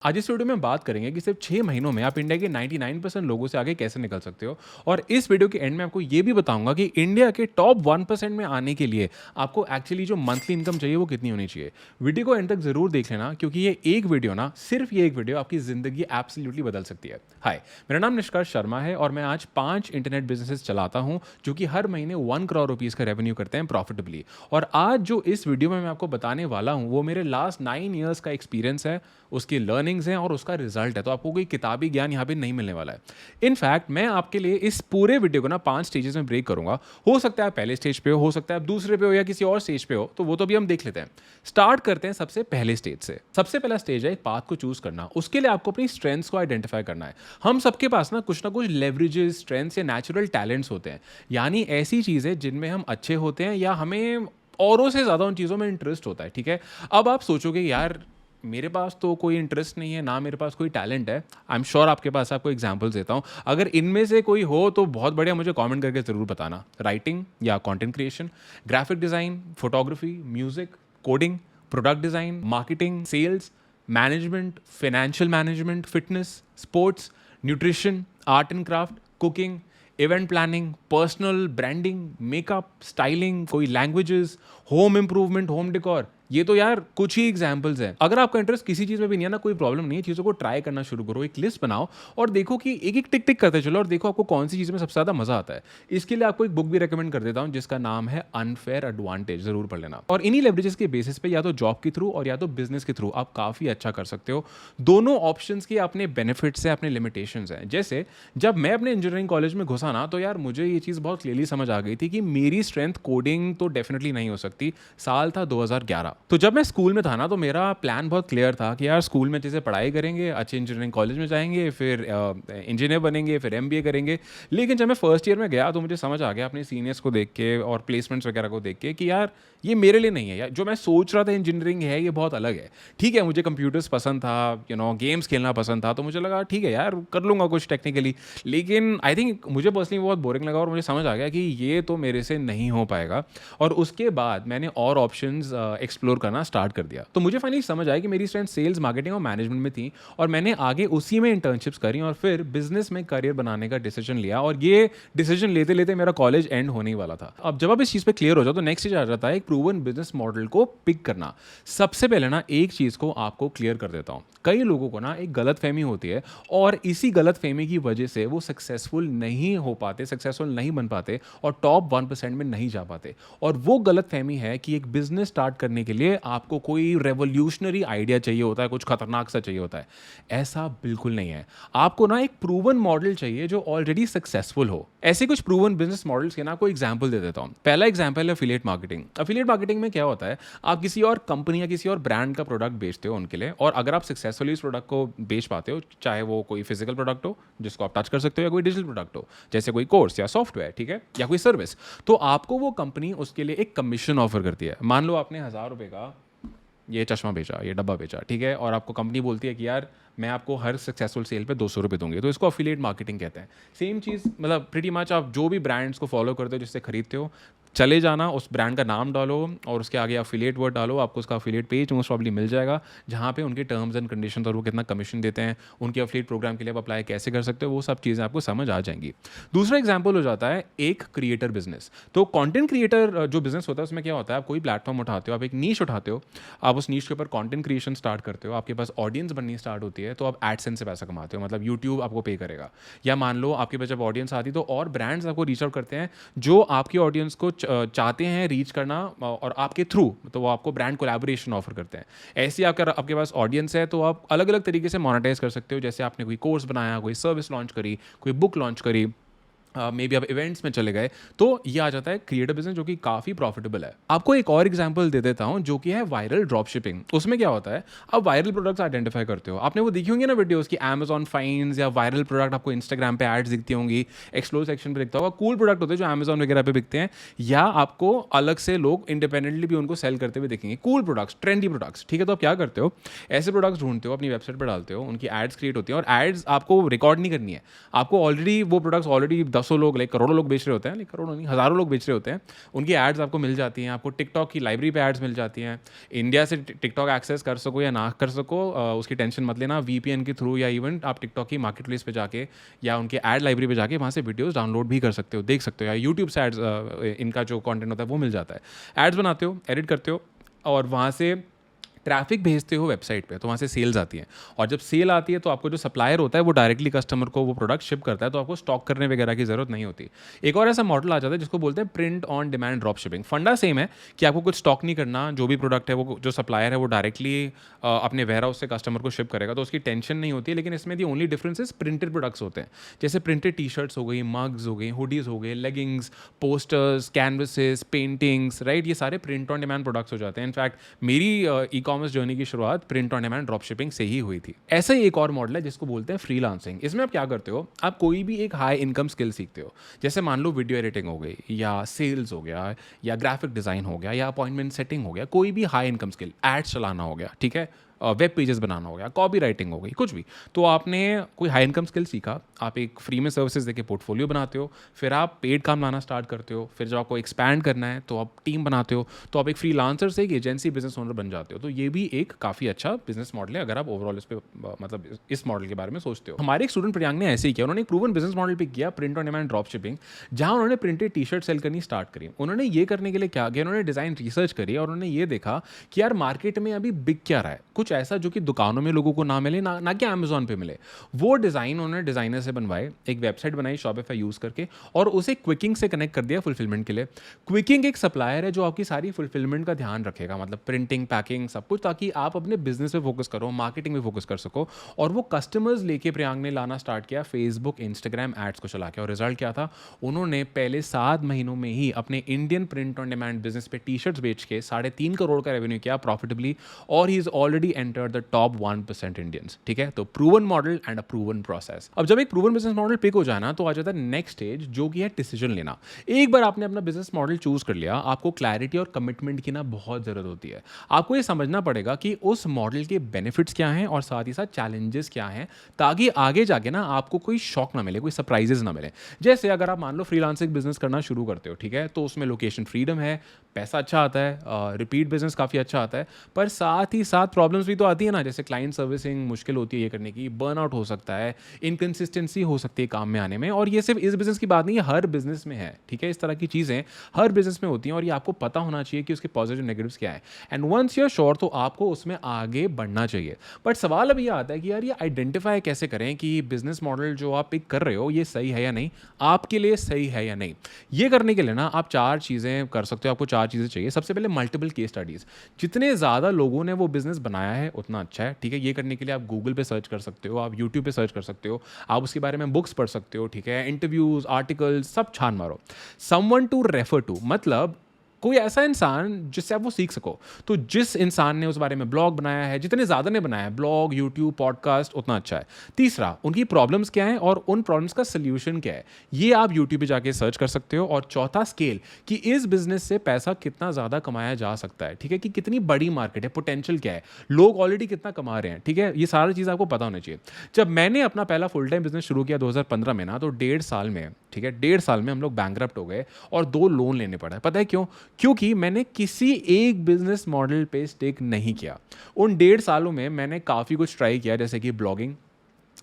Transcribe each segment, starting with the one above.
आज इस वीडियो में बात करेंगे कि सिर्फ 6 महीनों में आप इंडिया के 99% लोगों से आगे कैसे निकल सकते हो। और इस वीडियो के एंड में आपको ये भी बताऊंगा कि इंडिया के टॉप 1% में आने के लिए आपको एक्चुअली जो मंथली इनकम चाहिए वो कितनी होनी चाहिए। वीडियो को एंड तक जरूर देख लेना, क्योंकि ये एक वीडियो ना, सिर्फ ये एक वीडियो आपकी जिंदगी एब्सोल्युटली बदल सकती है। हाय, मेरा नाम निष्कर्ष शर्मा है और मैं आज 5 इंटरनेट बिजनेसेस चलाता हूँ जो कि हर महीने 1 करोड़ रुपीज़ का रेवेन्यू करते हैं प्रॉफिटेबली। और आज जो इस वीडियो में मैं आपको बताने वाला हूँ वो मेरे लास्ट 9 ईयर्स का एक्सपीरियंस है, उसकी लर्निंग्स हैं और उसका रिजल्ट है। तो आपको कोई किताबी ज्ञान यहाँ पे नहीं मिलने वाला है। इनफैक्ट मैं आपके लिए इस पूरे वीडियो को ना 5 स्टेजेस में ब्रेक करूंगा। हो सकता है आप पहले स्टेज पे हो सकता है आप दूसरे पे हो या किसी और स्टेज पे हो, तो वो तो भी हम देख लेते हैं। स्टार्ट करते हैं सबसे पहले स्टेज से। सबसे पहला स्टेज है एक पाथ को चूज करना। उसके लिए आपको अपनी स्ट्रेंथ्स को आइडेंटिफाई करना है। हम सबके पास ना कुछ लेवरेजेस, स्ट्रेंथ्स या नेचुरल टैलेंट्स होते हैं, यानी ऐसी चीजें जिनमें हम अच्छे होते हैं या हमें औरों से ज्यादा उन चीजों में इंटरेस्ट होता है। ठीक है, अब आप सोचोगे यार मेरे पास तो कोई इंटरेस्ट नहीं है ना, मेरे पास कोई टैलेंट है। आई एम श्योर आपके पास, आपको एग्जांपल्स देता हूँ। अगर इनमें से कोई हो तो बहुत बढ़िया, मुझे कमेंट करके ज़रूर बताना। राइटिंग या content creation, graphic design, photography, music, coding, product design, marketing, sales, management, financial management, fitness, sports, nutrition, art and craft, cooking, event planning, personal branding, makeup, styling, कोई languages, home improvement, home decor. ये तो यार कुछ ही examples हैं। अगर आपका interest किसी चीज में भी नहीं है ना, कोई प्रॉब्लम नहीं है, चीजों को ट्राई करना शुरू करो। एक लिस्ट बनाओ और देखो कि एक एक टिक टिक करते चलो और देखो आपको कौन सी चीज में सबसे ज्यादा मजा आता है। इसके लिए आपको एक बुक भी रेकमेंड कर देता हूं जिसका नाम है अनफेयर एडवांटेज, जरूर पढ़ लेना। और इन्हीं लेवरेजेस के बेसिस पे या तो जॉब के थ्रू और या तो बिजनेस के थ्रू आप काफी अच्छा कर सकते हो। दोनों ऑप्शंस के अपने बेनिफिट्स हैं, अपने लिमिटेशंस हैं। जैसे जब मैं अपने इंजीनियरिंग कॉलेज में घुसा ना, तो यार मुझे ये चीज़ बहुत क्लियरली समझ आ गई थी कि मेरी स्ट्रेंथ कोडिंग तो डेफिनेटली नहीं हो सकती। साल था 2011। तो जब मैं स्कूल में था ना, तो मेरा प्लान बहुत क्लियर था कि यार स्कूल में अच्छे से पढ़ाई करेंगे, अच्छे इंजीनियरिंग कॉलेज में जाएंगे, फिर इंजीनियर बनेंगे, फिर एमबीए करेंगे। लेकिन जब मैं फर्स्ट ईयर में गया तो मुझे समझ आ गया अपने सीनियर्स को देख के और प्लेसमेंट्स वगैरह को देख के कि यार ये मेरे लिए नहीं है। यार जो मैं सोच रहा था इंजीनियरिंग है, ये बहुत अलग है। ठीक है, मुझे कंप्यूटर्स पसंद था, गेम्स खेलना पसंद था, तो मुझे लगा ठीक है यार कर लूँगा कुछ टेक्निकली। लेकिन आई थिंक मुझे पर्सनली बहुत बोरिंग लगा और मुझे समझ आ गया कि ये तो मेरे से नहीं हो पाएगा। और उसके बाद मैंने और ऑप्शंस एक्सप्लोर करना स्टार्ट कर दिया। तो मुझे फाइनली समझ आया कि मेरी स्ट्रेंथ सेल्स, मार्केटिंग और मैनेजमेंट में थी, और मैंने आगे उसी में इंटर्नशिप्स करी और फिर बिजनेस में करियर बनाने का डिसीजन लिया। और ये डिसीजन लेते लेते मेरा कॉलेज एंड होने ही वाला था। अब जब आप इस चीज़ पे क्लियर हो जाओ तो नेक्स्ट चीज आ जाता है एक प्रूवन बिजनेस मॉडल को पिक करना। सबसे पहले ना एक चीज़ को आपको क्लियर कर देता हूँ। कई लोगों को ना एक गलत फहमी होती है और इसी गलत फहमी की वजह से वो सक्सेसफुल नहीं हो पाते, सक्सेसफुल नहीं बन पाते और टॉप 1% में नहीं जा पाते। और वो गलत फहमी है कि एक बिजनेस स्टार्ट करने के लिए आपको कोई रेवोल्यूशनरी आइडिया चाहिए होता है, कुछ खतरनाक सा चाहिए होता है। ऐसा बिल्कुल नहीं है। आपको ना एक प्रूवन मॉडल चाहिए जो ऑलरेडी सक्सेसफुल हो। ऐसे कुछ प्रूवन बिजनेस मॉडल्स के ना कोई एग्जांपल दे देता हूं। पहला एग्जांपल है एफिलिएट मार्केटिंग। एफिलिएट मार्केटिंग में क्या होता है, आप किसी और कंपनी या किसी और ब्रांड का प्रोडक्ट बेचते हो उनके लिए, और अगर आप सक्सेसफुली उस प्रोडक्ट को बेच पाते हो, चाहे वो कोई फिजिकल प्रोडक्ट हो जिसको आप टच कर सकते हो या कोई डिजिटल प्रोडक्ट हो जैसे कोई कोर्स या सॉफ्टवेयर, ठीक है, या कोई सर्विस, तो आपको वो कंपनी उसके लिए एक कमीशन ऑफर करती है। मान लो आपने 1000 रुपये का ये चश्मा बेचा, ये डब्बा बेचा, ठीक है, और आपको कंपनी बोलती है कि यार मैं आपको हर सक्सेसफुल सेल पे 200 रुपये दूंगी, तो इसको अफिलिएट मार्केटिंग कहते हैं। सेम चीज़, मतलब प्रीटी मच आप जो भी ब्रांड्स को फॉलो करते हो, जिससे खरीदते हो, चले जाना, उस ब्रांड का नाम डालो और उसके आगे अफिलिएट वर्ड डालो, आपको उसका अफिलिएट पेज मोस्ट प्रॉब्ली मिल जाएगा, जहाँ पे उनके टर्म्स एंड कंडीशंस और वो कितना कमीशन देते हैं, उनके अफिलिएट प्रोग्राम के लिए आप अप्लाई कैसे कर सकते हो, वो सब चीज़ें आपको समझ आ जाएंगी। दूसरा एग्जाम्पल हो जाता है एक क्रिएटर बिजनेस। तो कंटेंट क्रिएटर जो बिजनेस होता है उसमें क्या होता है, आप कोई प्लेटफॉर्म उठाते हो, आप एक नीश उठाते हो, आप उस नीश के ऊपर कंटेंट क्रिएशन स्टार्ट करते हो, आपके पास ऑडियंस बननी स्टार्ट होती है, तो आप एडसेंस से पैसा कमाते हो, मतलब यूट्यूब आपको पे करेगा। या मान लो आपके पास जब ऑडियंस आती है तो और ब्रांड्स आपको रीच आउट करते हैं जो आपकी ऑडियंस को चाहते हैं रीच करना, और आपके थ्रू तो वो आपको ब्रांड कोलैबोरेशन ऑफर करते हैं। ऐसे अगर आपके पास ऑडियंस है तो आप अलग अलग तरीके से मोनेटाइज कर सकते हो। जैसे आपने कोई कोर्स बनाया, कोई सर्विस लॉन्च करी, कोई बुक लॉन्च करी, मे बी आप इवेंट्स में चले गए, तो ये आ जाता है क्रिएटिव बिजनेस जो कि काफ़ी प्रॉफिटेबल है। आपको एक और एग्जांपल दे देता हूं जो कि है वायरल ड्रॉप शिपिंग। उसमें क्या होता है, आप वायरल प्रोडक्ट्स आइडेंटिफाई करते हो। आपने वो देखी होंगी ना वीडियोस की अमेजॉन फाइन्स या वायरल प्रोडक्ट आपको इंस्टाग्राम पे एड्स दिखती होंगी, एक्सप्लोर सेक्शन पे दिखता होगा। कूल प्रोडक्ट होते हैं जो अमेजॉन वगैरह पे बिकते हैं, या आपको अलग से लोग इंडिपेंडेंटली भी उनको सेल करते हुए देखेंगे। कूल प्रोडक्ट्स, ट्रेंडी प्रोडक्ट्स, ठीक है। तो आप क्या करते हो, ऐसे प्रोडक्ट्स ढूंढते हो, अपनी वेबसाइट पर डालते हो, उनकी एड्स क्रिएट होती है, और एड्स आपको रिकॉर्ड नहीं करनी है, आपको ऑलरेडी वो प्रोडक्ट्स ऑलरेडी दसों लोग, लाइक करोड़ों लोग बेच रहे होते हैं, लाइक करोड़ों नहीं, हज़ारों लोग बेच रहे होते हैं, उनकी एड्स आपको मिल जाती हैं, आपको टिकटॉक की लाइब्रेरी पे एड्स मिल जाती हैं। इंडिया से टिकटॉक एक्सेस कर सको या ना कर सको, उसकी टेंशन मत लेना। वीपीएन के थ्रू या इवन आप टिकटॉक की मार्केट प्लेस पे जाके या उनके ऐड लाइब्रेरी पे जाके वहाँ से वीडियोस डाउनलोड भी कर सकते हो, देख सकते हो, या यूट्यूब से एड्स, इनका जो कंटेंट होता है वो मिल जाता है। एड्स बनाते हो, एडिट करते हो और वहाँ से ट्रैफिक भेजते हो वेबसाइट पे, तो वहाँ से सेल्स आती है। और जब सेल आती है तो आपको जो सप्लायर होता है वो डायरेक्टली कस्टमर को वो प्रोडक्ट शिप करता है, तो आपको स्टॉक करने वगैरह की ज़रूरत नहीं होती। एक और ऐसा मॉडल आ जाता है जिसको बोलते हैं print on demand drop shipping. फंडा सेम है कि आपको कुछ स्टॉक नहीं करना, जो भी प्रोडक्ट है वो जो सप्लायर है वो डायरेक्टली अपने वेयर हाउस से कस्टमर को शिप करेगा, तो उसकी टेंशन नहीं होती है। लेकिन इसमें the only difference is printed products होते हैं, जैसे प्रिंटेड टी शर्ट्स हो गई, मग्स हो गई, हुडीज़ हो गए, leggings, posters, canvases, paintings, right, ये सारे प्रिंट ऑन डिमांड प्रोडक्ट्स हो जाते हैं। इनफैक्ट मेरी ई कॉमर्स जर्नी की शुरुआत print on demand drop shipping से ही हुई थी। ऐसा ही एक और मॉडल है जिसको बोलते हैं फ्रीलांसिंग। इसमें आप क्या करते हो, आप कोई भी एक हाई इनकम स्किल सीखते हो, जैसे मान लो वीडियो एडिटिंग हो गई, या सेल्स हो गया, या ग्राफिक डिज़ाइन हो गया, या अपॉइंटमेंट सेटिंग हो गया, कोई भी हाई इनकम स्किल, एड्स चलाना हो गया, ठीक है, वेब पेजेस बनाना हो गया, कॉपी राइटिंग हो गई, कुछ भी। तो आपने कोई हाई इनकम स्किल सीखा, आप एक फ्री में सर्विसेज देके पोर्टफोलियो बनाते हो, फिर आप पेड काम लाना स्टार्ट करते हो, फिर जब आपको एक्सपैंड करना है तो आप टीम बनाते हो, तो आप एक फ्रीलांसर से एक एजेंसी बिजनेस ओनर बन जाते हो। तो ये भी एक काफ़ी अच्छा बिजनेस मॉडल है अगर आप ओवरऑल इस पे मतलब इस मॉडल के बारे में सोचते हो। हमारे एक स्टूडेंट प्रियांक ने ऐसे ही किया, उन्होंने एक प्रूवन बिजनेस मॉडल पे किया, print on demand drop shipping, जहाँ उन्होंने प्रिंटेड टी शर्ट सेल करनी स्टार्ट करी। उन्होंने ये करने के लिए क्या किया, उन्होंने डिज़ाइन रिसर्च करी और उन्होंने ये देखा कि यार मार्केट में अभी बिक क्या रहा है, कुछ ऐसा जो कि दुकानों में लोगों को ना मिले, ना कि अमेजोन पे मिले। वो डिज़ाइन उन्होंने डिज़ाइनर से बनवाए, एक वेबसाइट बनाई शॉपिफाई यूज़ करके, और उसे क्विकिंग से कनेक्ट कर दिया फुलफिलमेंट के लिए। क्विकिंग एक सप्लायर है जो आपकी सारी फुलफिलमेंट का ध्यान रखेगा, मतलब प्रिंटिंग, पैकिंग, सब कुछ, ताकि आप अपने बिजनेस पे फोकस करो, मार्केटिंग में फोकस कर सको। और वो कस्टमर्स लेके प्रियांक ने लाना स्टार्ट किया फेसबुक, इंस्टाग्राम एड्स को चला के। और रिजल्ट क्या था, उन्होंने पहले 7 महीनों में ही अपने Indian print on demand business पे टी शर्ट्स बेच के 3.5 करोड़ का रेवेन्यू किया प्रॉफिटेबली, और he is already entered the top 1% Indians. ठीक है, तो proven model and a proven process. अब जब एक प्रूवन बिजनेस मॉडल पिक हो जाए ना, तो आ जाता है नेक्स्ट स्टेज, जो कि है डिसीजन लेना। एक बार आपने अपना बिजनेस मॉडल चूज कर लिया, आपको क्लैरिटी और कमिटमेंट की ना बहुत जरूरत होती है। आपको ये समझना पड़ेगा कि उस मॉडल के बेनिफिट्स क्या हैं और साथ ही साथ चैलेंजेस क्या हैं, ताकि आगे जाके ना आपको कोई शॉक ना मिले, कोई सरप्राइजेस ना मिले। जैसे अगर आप मान लो फ्रीलांसिंग बिजनेस करना शुरू करते हो, ठीक है, तो उसमें लोकेशन फ्रीडम है, पैसा अच्छा आता है, रिपीट बिजनेस काफ़ी अच्छा आता है, पर साथ ही साथ प्रॉब्लम्स भी तो आती है ना, जैसे क्लाइंट सर्विसिंग मुश्किल होती है ये करने की, बर्नआउट हो सकता है, इनकन्सिस्टेंसी हो सकती है काम में आने में। और ये सिर्फ इस बिजनेस की बात नहीं है, हर बिजनेस में है, ठीक है, इस तरह की चीज़ें हर बिजनेस में होती हैं, और ये आपको पता होना चाहिए कि उसके पॉजिटिव नेगेटिव्स क्या है। And once you are sure, तो आपको उसमें आगे बढ़ना चाहिए। बट सवाल अब ये आता है कि यार ये आइडेंटिफाई कैसे करें कि बिजनेस मॉडल जो आप पिक कर रहे हो ये सही है या नहीं, आपके लिए सही है या नहीं। ये करने के लिए ना आप 4 चीज़ें कर सकते हो, आपको 4 चीज़ें चाहिए। सबसे पहले मल्टीपल केस स्टडीज़, जितने ज़्यादा लोगों ने वो बिजनेस बनाया है उतना अच्छा है, ठीक है। ये करने के लिए आप गूगल पे सर्च कर सकते हो, आप यूट्यूब पे सर्च कर सकते हो, आप उसके बारे में बुक्स पढ़ सकते हो, ठीक है, इंटरव्यूज़, आर्टिकल्स, सब छान मारो। समवन टू रेफर टू, मतलब कोई ऐसा इंसान जिससे आप वो सीख सको। तो जिस इंसान ने उस बारे में ब्लॉग बनाया है, जितने ज़्यादा ने बनाया है ब्लॉग, यूट्यूब, पॉडकास्ट, उतना अच्छा है। तीसरा, उनकी प्रॉब्लम्स क्या हैं और उन प्रॉब्लम्स का सल्यूशन क्या है, ये आप यूट्यूब पे जाके सर्च कर सकते हो। और चौथा, स्केल, कि इस बिजनेस से पैसा कितना ज़्यादा कमाया जा सकता है, ठीक है, कि कितनी बड़ी मार्केट है, पोटेंशियल क्या है, लोग ऑलरेडी कितना कमा रहे हैं, ठीक है, ये सारी चीज़ आपको पता होनी चाहिए। जब मैंने अपना पहला फुल टाइम बिजनेस शुरू किया 2015 में ना, तो 1.5 साल में, ठीक है, 1.5 साल में हम लोग बैंकरप्ट हो गए और 2 लोन लेने पड़े। पता है क्यों? क्योंकि मैंने किसी एक बिजनेस मॉडल पे स्टिक नहीं किया। उन 1.5 सालों में मैंने काफ़ी कुछ ट्राई किया, जैसे कि blogging,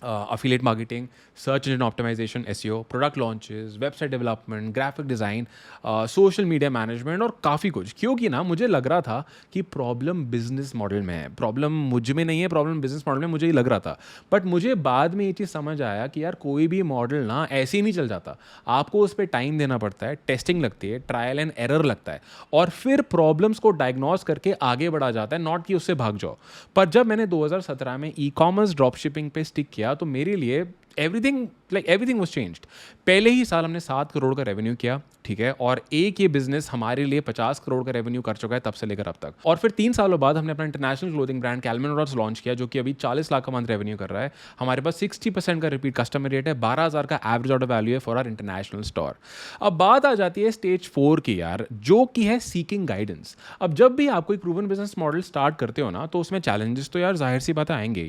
affiliate marketing, search engine optimisation, SEO, product launches, website development, graphic design, social media management और काफ़ी कुछ। क्योंकि ना मुझे लग रहा था कि प्रॉब्लम बिजनेस मॉडल में है, प्रॉब्लम मुझ में नहीं है, प्रॉब्लम बिजनेस मॉडल में, मुझे ही लग रहा था। बट मुझे बाद में ये चीज़ समझ आया कि यार कोई भी मॉडल ना ऐसे ही नहीं चल जाता, आपको उस पर टाइम देना पड़ता है, टेस्टिंग लगती है, ट्रायल एंड एरर लगता है, और फिर प्रॉब्लम्स को डायग्नोस करके आगे बढ़ा जाता है, नॉट कि उससे भाग जाओ। पर जब मैंने 2017 में ई कॉमर्स ड्रॉप शिपिंग पे स्टिक किया, तो मेरे लिए एवरीथिंग वाज चेंज्ड। पहले ही साल हमने 7 करोड़ का रेवेन्यू किया, ठीक है, और एक ये बिजनेस हमारे लिए 50 करोड़ का रेवेन्यू कर चुका है तब से लेकर अब तक। और फिर 3 सालों बाद हमने अपना international clothing brand Calvin Rhodes launch किया, जो कि अभी 40 लाख का मंथ रेवेन्यू कर रहा है। हमारे पास 60% का रिपीट कस्टमर रेट है, 12,000 का एवरेज ऑर्डर वैल्यू है फॉर आवर इंटरनेशनल स्टोर। अब बात आ जाती है स्टेज 4 की यार, जो कि है सीकिंग गाइडेंस। अब जब भी आप कोई प्रूवन बिजनेस मॉडल स्टार्ट करते हो ना, तो उसमें चैलेंजेस तो यार जाहिर सी बात आएंगे,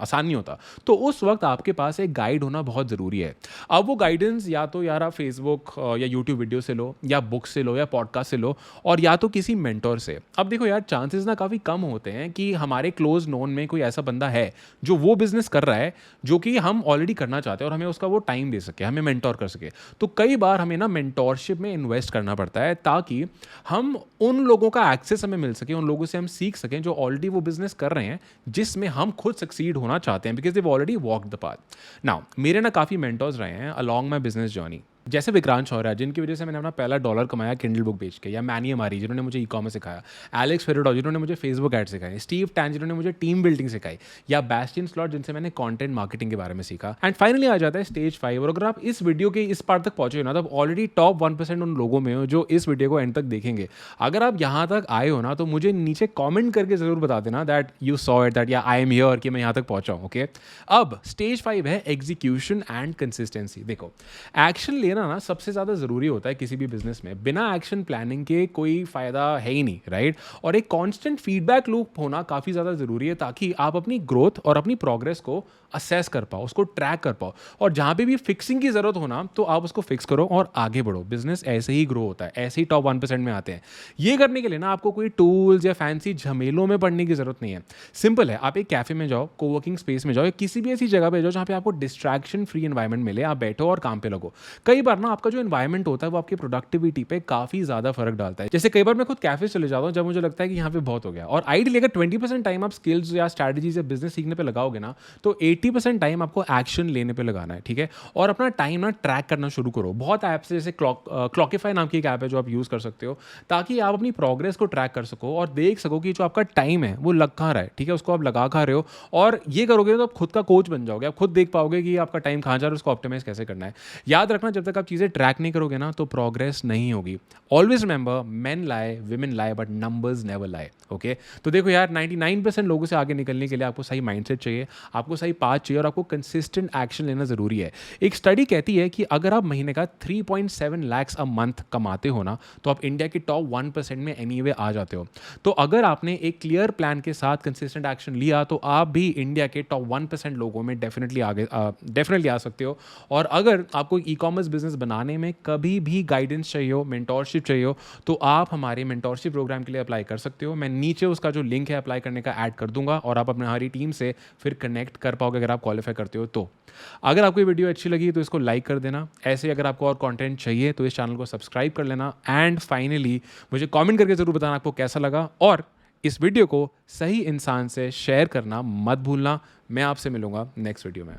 आसान नहीं होता। तो उस वक्त आपके पास एक गाइड होना बहुत ज़रूरी है। अब वो गाइडेंस या तो यार आप फेसबुक या यूट्यूब वीडियो से लो, या बुक से लो, या पॉडकास्ट से लो, और या तो किसी मेंटोर से। अब देखो यार, चांसेस ना काफ़ी कम होते हैं कि हमारे क्लोज नोन में कोई ऐसा बंदा है जो वो बिजनेस कर रहा है जो कि हम ऑलरेडी करना चाहते हैं और हमें उसका वो टाइम दे सके, हमें मेंटोर कर सके। तो कई बार हमें ना मेंटोरशिप में इन्वेस्ट करना पड़ता है ताकि हम उन लोगों का एक्सेस हमें मिल सके, उन लोगों से हम सीख सकें जो ऑलरेडी वो बिजनेस कर रहे हैं जिसमें हम खुद सक्सीड होना चाहते हैं, because they already walk the path. Now मेरे ना काफ़ी मेंटोर्स रहे हैं अलॉन्ग माई बिजनेस जर्नी, जैसे विक्रांत शौर्य, जिनकी वजह से मैंने अपना पहला डॉलर कमाया किंडल बुक बेच के, या मैनी हमारी जिन्होंने मुझे ई कॉमर्स सिखाया, एलेक्स फेरेडो जिन्होंने मुझे फेसबुक एड सिखाई, स्टीव टैन जिन्होंने मुझे टीम बिल्डिंग सिखाई, या बैस्टियन स्लॉट जिनसे मैंने कंटेंट मार्केटिंग के बारे में सीखा। एंड फाइनली आ जाता है स्टेज 5। और अगर आप इस वीडियो के इस पार्ट तक पहुंचे हो ना, तो आप ऑलरेडी टॉप 1% उन लोगों में हो जो इस वीडियो को एंड तक देखेंगे। अगर आप यहाँ तक आए हो ना, तो मुझे नीचे कॉमेंट करके जरूर बता देना that you saw it, that या आई एम हियर, कि मैं यहाँ तक पहुंचा हूँ। ओके, अब स्टेज 5 है एग्जीक्यूशन एंड कंसिस्टेंसी। देखो, एक्शन लेना ना सबसे ज़्यादा ज़रूरी होता है किसी भी बिजनेस में। बिना एक्शन प्लानिंग के कोई फ़ायदा है ही नहीं, राइट? और एक कांस्टेंट फीडबैक लूप होना काफ़ी ज़्यादा ज़रूरी है ताकि आप अपनी ग्रोथ और अपनी प्रोग्रेस को असेस कर पाओ, उसको ट्रैक कर पाओ, और जहाँ पे भी फिक्सिंग की ज़रूरत हो ना, तो आप उसको फिक्स करो और आगे बढ़ो। बिजनेस ऐसे ही ग्रो होता है, ऐसे ही टॉप 1% में आते हैं। ये करने के लिए ना आपको कोई टूल्स या फैंसी झमेलों में पड़ने की ज़रूरत नहीं है। सिंपल है, आप एक कैफ़े में जाओ, कोवर्किंग स्पेस में जाओ, या किसी भी ऐसी जगह पे जाओ जहाँ पे आपको डिस्ट्रैक्शन फ्री एनवायरनमेंट मिले, आप बैठो और काम पे लगो। कई बार ना आपका जो एनवायरनमेंट होता है वो आपकी प्रोडक्टिविटी पे काफ़ी ज़्यादा फर्क डालता है। जैसे कई बार मैं खुद कैफे चले जाता हूँ जब मुझे लगता है कि यहाँ पे बहुत हो गया, और आइडियली अगर 20% टाइम आप स्किल्स या स्ट्रैटेजीज या बिजनेस सीखने पे लगाओगे ना, तो 80% टाइम आपको एक्शन लेने पे लगाना है, ठीक है? और अपना टाइम ना ट्रैक करना शुरू करो। बहुत ऐप्स जैसे क्लॉकिफाई नाम की एक ऐप है जो आप यूज़ कर सकते हो, ताकि आप अपनी प्रोग्रेस को ट्रैक कर सको और देख सको कि जो आपका टाइम है वो लग कहाँ रहा है, ठीक है? उसको आप लगा कहाँ रहे हो, और ये करोगे तो आप खुद का कोच बन जाओगे। आप खुद देख पाओगे कि आपका टाइम कहाँ जा रहा है, उसको ऑप्टिमाइज कैसे करना है। याद रखना, जब तक आप चीज़ें ट्रैक नहीं करोगे ना, तो प्रोग्रेस नहीं होगी। ऑलवेज रिमेंबर, मेन लाए, विमेन लाए, बट नंबर्स नेवर लाए। ओके, तो देखो यार, 99% लोगों से आगे निकलने के लिए आपको सही माइंडसेट चाहिए, आपको सही पाथ चाहिए, और आपको कंसिस्टेंट एक्शन लेना ज़रूरी है। एक स्टडी कहती है कि अगर आप महीने का 3.7 लाख अ मंथ कमाते हो ना, तो आप इंडिया के टॉप 1% में एनीवे आ जाते हो। तो अगर आपने एक क्लियर प्लान के साथ कंसिस्टेंट एक्शन लिया, तो आप भी इंडिया के टॉप 1% लोगों में डेफिनेटली आ सकते हो। और अगर आपको ई कॉमर्स बिजनेस बनाने में कभी भी गाइडेंस चाहिए हो, मेंटोरशिप चाहिए हो, तो आप हमारे मेंटोरशिप प्रोग्राम के लिए अप्लाई कर सकते हो। मैं नीचे उसका जो लिंक है अप्लाई करने का ऐड कर दूंगा, और आप अपने हमारी टीम से फिर कनेक्ट कर पाओगे अगर आप क्वालिफाई करते हो तो। अगर आपको ये वीडियो अच्छी लगी तो इसको लाइक कर देना। ऐसे अगर आपको और कंटेंट चाहिए तो इस चैनल को सब्सक्राइब कर लेना। एंड फाइनली मुझे कमेंट करके ज़रूर बताना आपको कैसा लगा, और इस वीडियो को सही इंसान से शेयर करना मत भूलना। मैं आपसे मिलूंगा नेक्स्ट वीडियो में।